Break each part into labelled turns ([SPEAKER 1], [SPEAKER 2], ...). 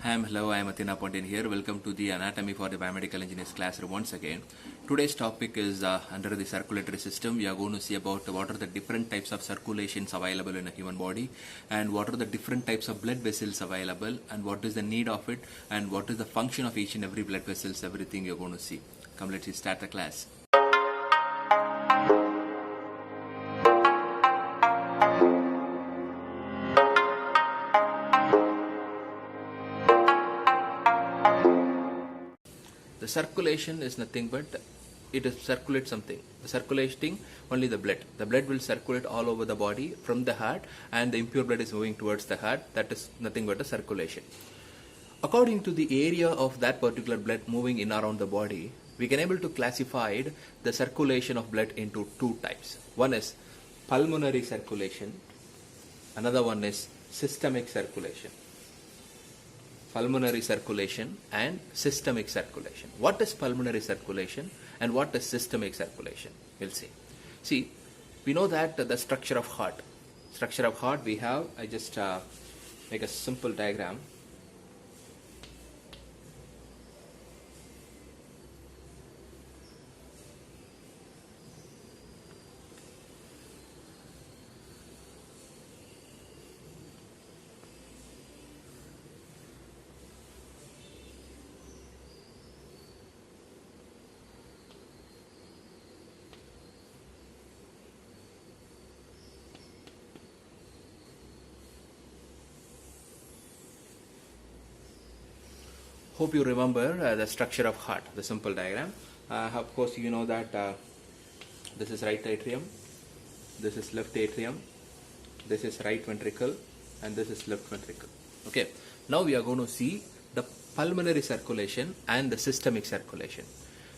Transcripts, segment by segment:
[SPEAKER 1] Hello, I am Athena Pontin here. Welcome to the Anatomy for the Biomedical Engineers classroom once again. Today's topic is under the circulatory system. We are going to see about what are the different types of circulations available in a human body, and what are the different types of blood vessels available, and what is the need of it, and what is the function of each and every blood vessels. Everything you're going to see. Come, let's start the class. The circulation is nothing but it circulates something. The circulating only the blood. The blood will circulate all over the body from the heart, and the impure blood is moving towards the heart. That is nothing but a circulation. According to the area of that particular blood moving in around the body, we can able to classify the circulation of blood into two types. One is pulmonary circulation. Another one is systemic circulation. Pulmonary circulation and systemic circulation. What is pulmonary circulation and what is systemic circulation? We'll see. See, we know that the structure of heart. Structure of heart we have, I just make a simple diagram. Hope you remember the structure of heart, the simple diagram. Of course, you know that this is right atrium, this is left atrium, this is right ventricle, and this is left ventricle. Okay. Now we are going to see the pulmonary circulation and the systemic circulation.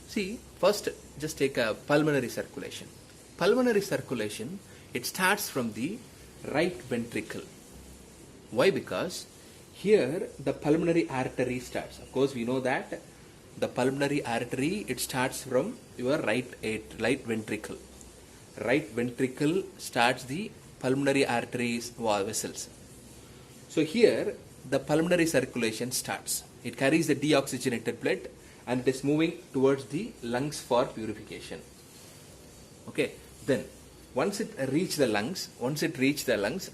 [SPEAKER 1] See, first just take a pulmonary circulation. Pulmonary circulation, it starts from the right ventricle. Why? Because here the pulmonary artery starts. Of course, we know that the pulmonary artery, it starts from your right ventricle. Right ventricle starts the pulmonary arteries vessels. So here the pulmonary circulation starts. It carries the deoxygenated blood and it is moving towards the lungs for purification. Okay, then once it reaches the lungs,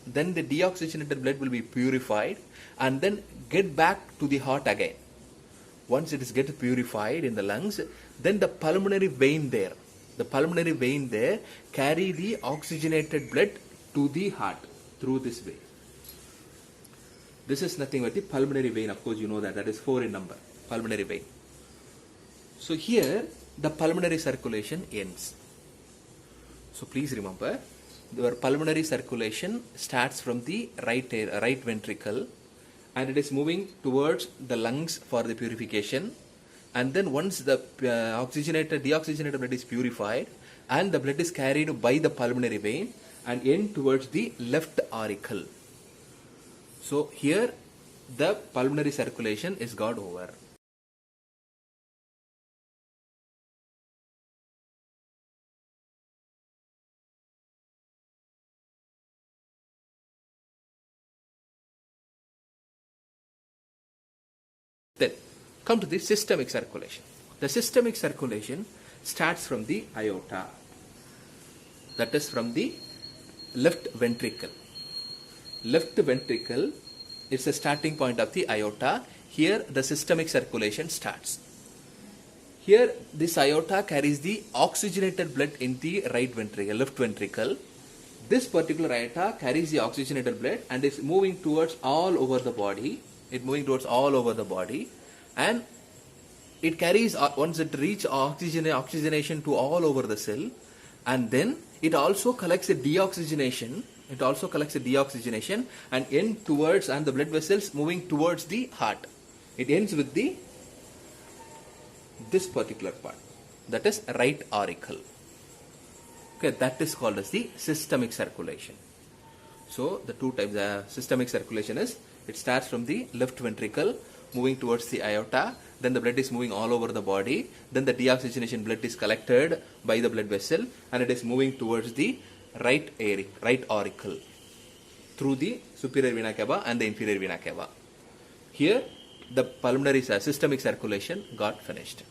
[SPEAKER 1] then the deoxygenated blood will be purified and then get back to the heart again. Once it is get purified in the lungs, then the pulmonary vein there carry the oxygenated blood to the heart through this way. This is nothing but the pulmonary vein. Of course, you know that is 4 in number, pulmonary vein. So here the pulmonary circulation ends. So please remember, the pulmonary circulation starts from the right ventricle and it is moving towards the lungs for the purification. And then once the deoxygenated blood is purified and the blood is carried by the pulmonary vein and end towards the left auricle. So here the pulmonary circulation is got over. Then come to the systemic circulation. The systemic circulation starts from the aorta. That is from the left ventricle. Left ventricle is the starting point of the aorta. Here the systemic circulation starts. Here this aorta carries the oxygenated blood in the right ventricle, left ventricle. This particular aorta carries the oxygenated blood and is moving towards all over the body. And it carries, once it reaches oxygenation to all over the cell, and then it also collects the deoxygenation. And end towards, and the blood vessels moving towards the heart. It ends with this particular part, that is right auricle. Okay, that is called as the systemic circulation. So the two types of systemic circulation is, it starts from the left ventricle moving towards the aorta, then the blood is moving all over the body, then the deoxygenation blood is collected by the blood vessel and it is moving towards the right auricle through the superior vena cava and the inferior vena cava. Here the pulmonary systemic circulation got finished.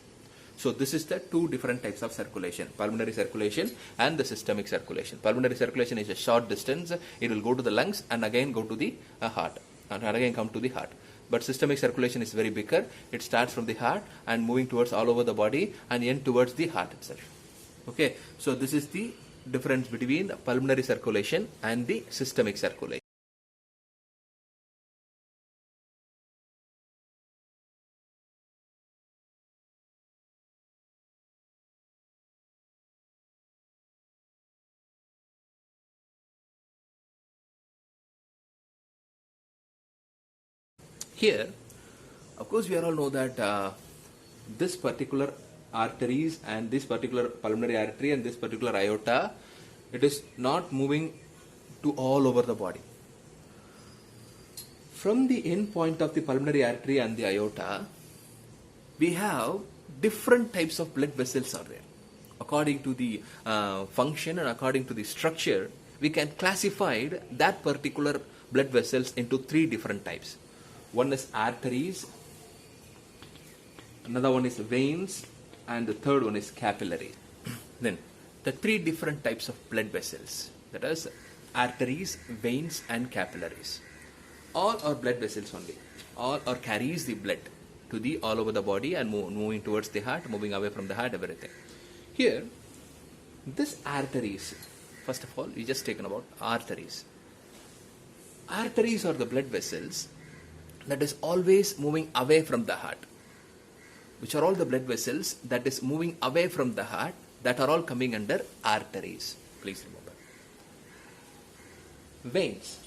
[SPEAKER 1] So this is the two different types of circulation, pulmonary circulation and the systemic circulation. Pulmonary circulation is a short distance, it will go to the lungs and again go to the heart and again come to the heart. But systemic circulation is very bigger, it starts from the heart and moving towards all over the body and end towards the heart itself. Okay, so this is the difference between pulmonary circulation and the systemic circulation. Here, of course, we all know that this particular arteries and this particular pulmonary artery and this particular aorta, it is not moving to all over the body. From the end point of the pulmonary artery and the aorta, we have different types of blood vessels are there. According to the function and according to the structure, we can classify that particular blood vessels into three different types. One is arteries, another one is veins, and the third one is capillaries. Then the three different types of blood vessels, that is arteries, veins and capillaries. All are blood vessels only. All are carries the blood to the all over the body and moving towards the heart, moving away from the heart, everything. Here, this arteries, first of all, we just taken about arteries. Arteries are the blood vessels that is always moving away from the heart. Which are all the blood vessels that is moving away from the heart, that are all coming under arteries. Please remember. Veins,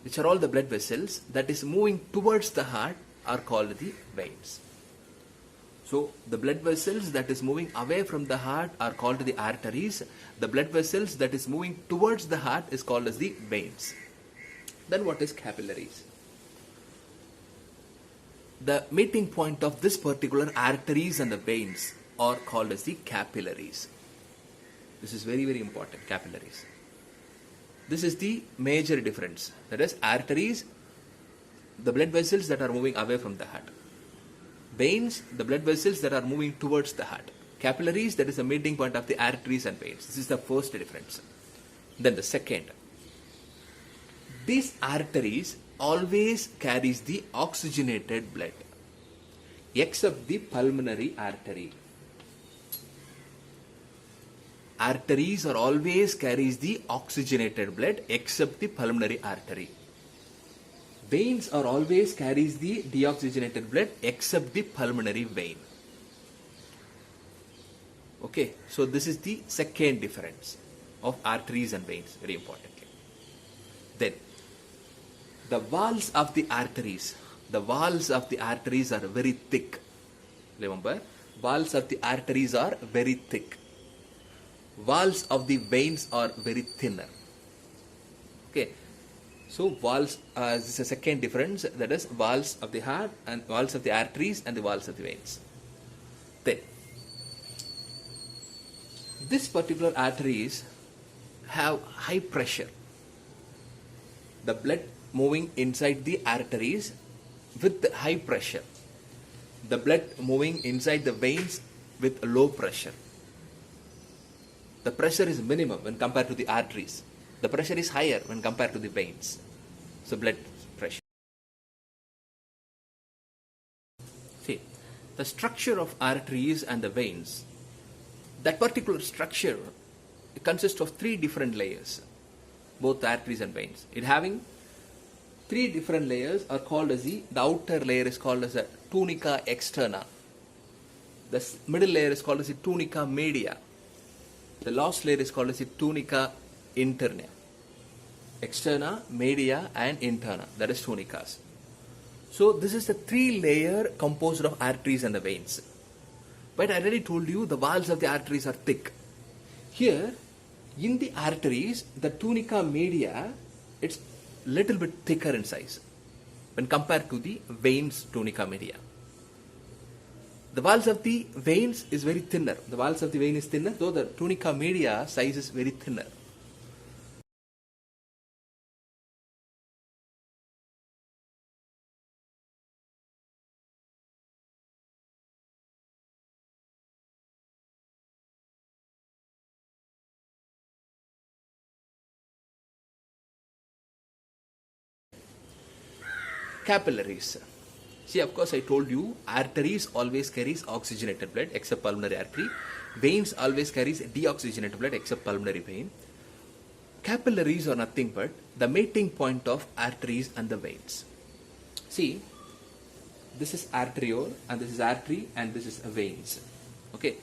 [SPEAKER 1] which are all the blood vessels that is moving towards the heart, are called the veins. So the blood vessels that is moving away from the heart are called the arteries. The blood vessels that is moving towards the heart is called as the veins. Then what is capillaries? The meeting point of this particular arteries and the veins are called as the capillaries. This is very, very important, capillaries. This is the major difference. That is arteries, the blood vessels that are moving away from the heart. Veins, the blood vessels that are moving towards the heart. Capillaries, that is the meeting point of the arteries and veins. This is the first difference. Then the second. These arteries always carries the oxygenated blood, except the pulmonary artery. Arteries are always carries the oxygenated blood except the pulmonary artery. Veins are always carries the deoxygenated blood except the pulmonary vein. Okay, so this is the second difference of arteries and veins, very importantly. Then the walls of the arteries are very thick. Remember, walls of the arteries are very thick. Walls of the veins are very thinner. Okay, so walls, this is a second difference, that is walls of the heart and walls of the arteries and the walls of the veins. Then, this particular arteries have high pressure. The blood moving inside the arteries with high pressure. The blood moving inside the veins with low pressure. The pressure is minimum when compared to the arteries. The pressure is higher when compared to the veins. So blood pressure. See, the structure of arteries and the veins, that particular structure consists of three different layers, both arteries and veins. It having three different layers are called as the outer layer is called as a tunica externa. The middle layer is called as the tunica media. The last layer is called as the tunica interna. Externa, media and interna, that is tunicas. So this is the three layer composed of arteries and the veins. But I already told you the walls of the arteries are thick. Here, in the arteries, the tunica media, it's little bit thicker in size when compared to the veins tunica media. The walls of the veins is very thinner. The walls of the vein is thinner, though the tunica media size is very thinner. capillaries. See, of course, I told you arteries always carries oxygenated blood except pulmonary artery. Veins always carries deoxygenated blood except pulmonary vein. Capillaries are nothing but the meeting point of arteries and the veins. See, this is arteriole and this is artery and this is veins. Okay,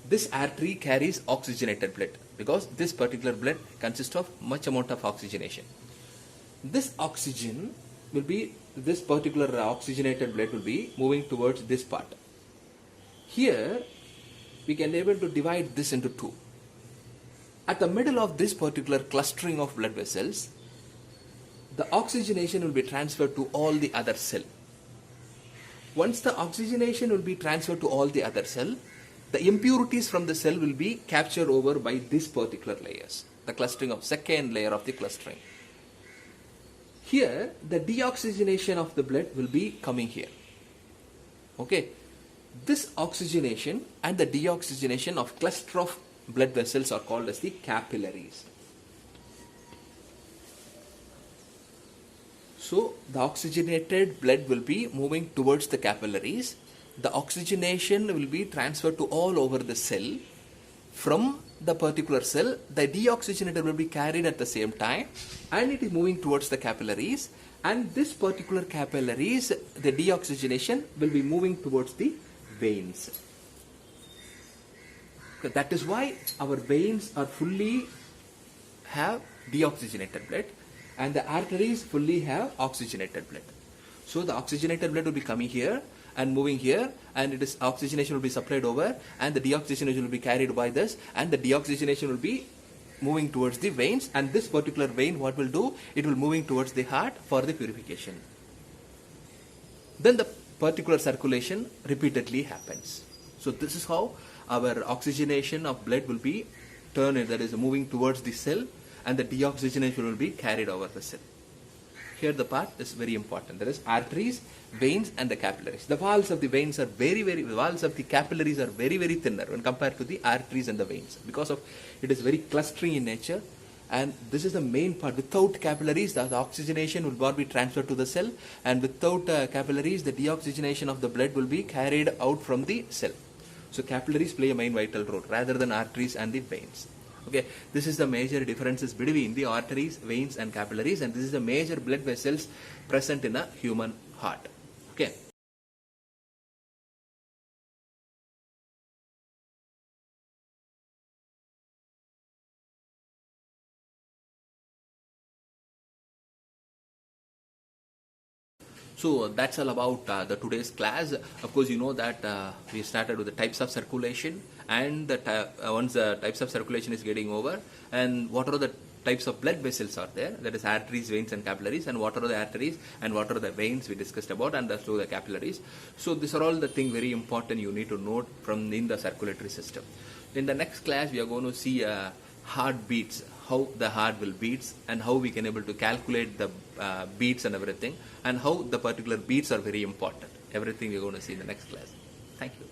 [SPEAKER 1] this artery carries oxygenated blood because this particular blood consists of much amount of oxygenation. This oxygen will be, this particular oxygenated blood will be moving towards this part. Here we can able to divide this into two. At the middle of this particular clustering of blood vessels, the oxygenation will be transferred to all the other cell. Once the oxygenation will be transferred to all the other cell, the impurities from the cell will be captured over by this particular layers, the clustering of second layer of the clustering. Here, the deoxygenation of the blood will be coming here. Okay, this oxygenation and the deoxygenation of cluster of blood vessels are called as the capillaries. So, the oxygenated blood will be moving towards the capillaries. The oxygenation will be transferred to all over the cell. From the particular cell, the deoxygenated will be carried at the same time and it is moving towards the capillaries. And this particular capillaries, the deoxygenation will be moving towards the veins. That is why our veins are fully have deoxygenated blood and the arteries fully have oxygenated blood. So the oxygenated blood will be coming here and moving here, and it is oxygenation will be supplied over and the deoxygenation will be carried by this, and the deoxygenation will be moving towards the veins, and this particular vein what will do, it will moving towards the heart for the purification. Then the particular circulation repeatedly happens. So this is how our oxygenation of blood will be turned, that is moving towards the cell, and the deoxygenation will be carried over the cell. Here the part is very important. There is arteries, veins and the capillaries. The walls of the veins are the walls of the capillaries are very thinner when compared to the arteries and the veins, because of it is very clustering in nature, and this is the main part. Without capillaries, the oxygenation will not be transferred to the cell, and without capillaries, the deoxygenation of the blood will be carried out from the cell. So capillaries play a main vital role rather than arteries and the veins. Okay, this is the major differences between the arteries, veins and capillaries, and this is the major blood vessels present in a human heart. Okay. So that's all about the today's class. Of course, you know that we started with the types of circulation, and the once the types of circulation is getting over, and what are the types of blood vessels are there, that is arteries, veins and capillaries, and what are the arteries and what are the veins we discussed about, and also the capillaries. So these are all the things very important you need to note from in the circulatory system. In the next class, we are going to see heartbeats, how the heart will beats, and how we can able to calculate the beats and everything, and how the particular beats are very important. Everything we're going to see in the next class. Thank you.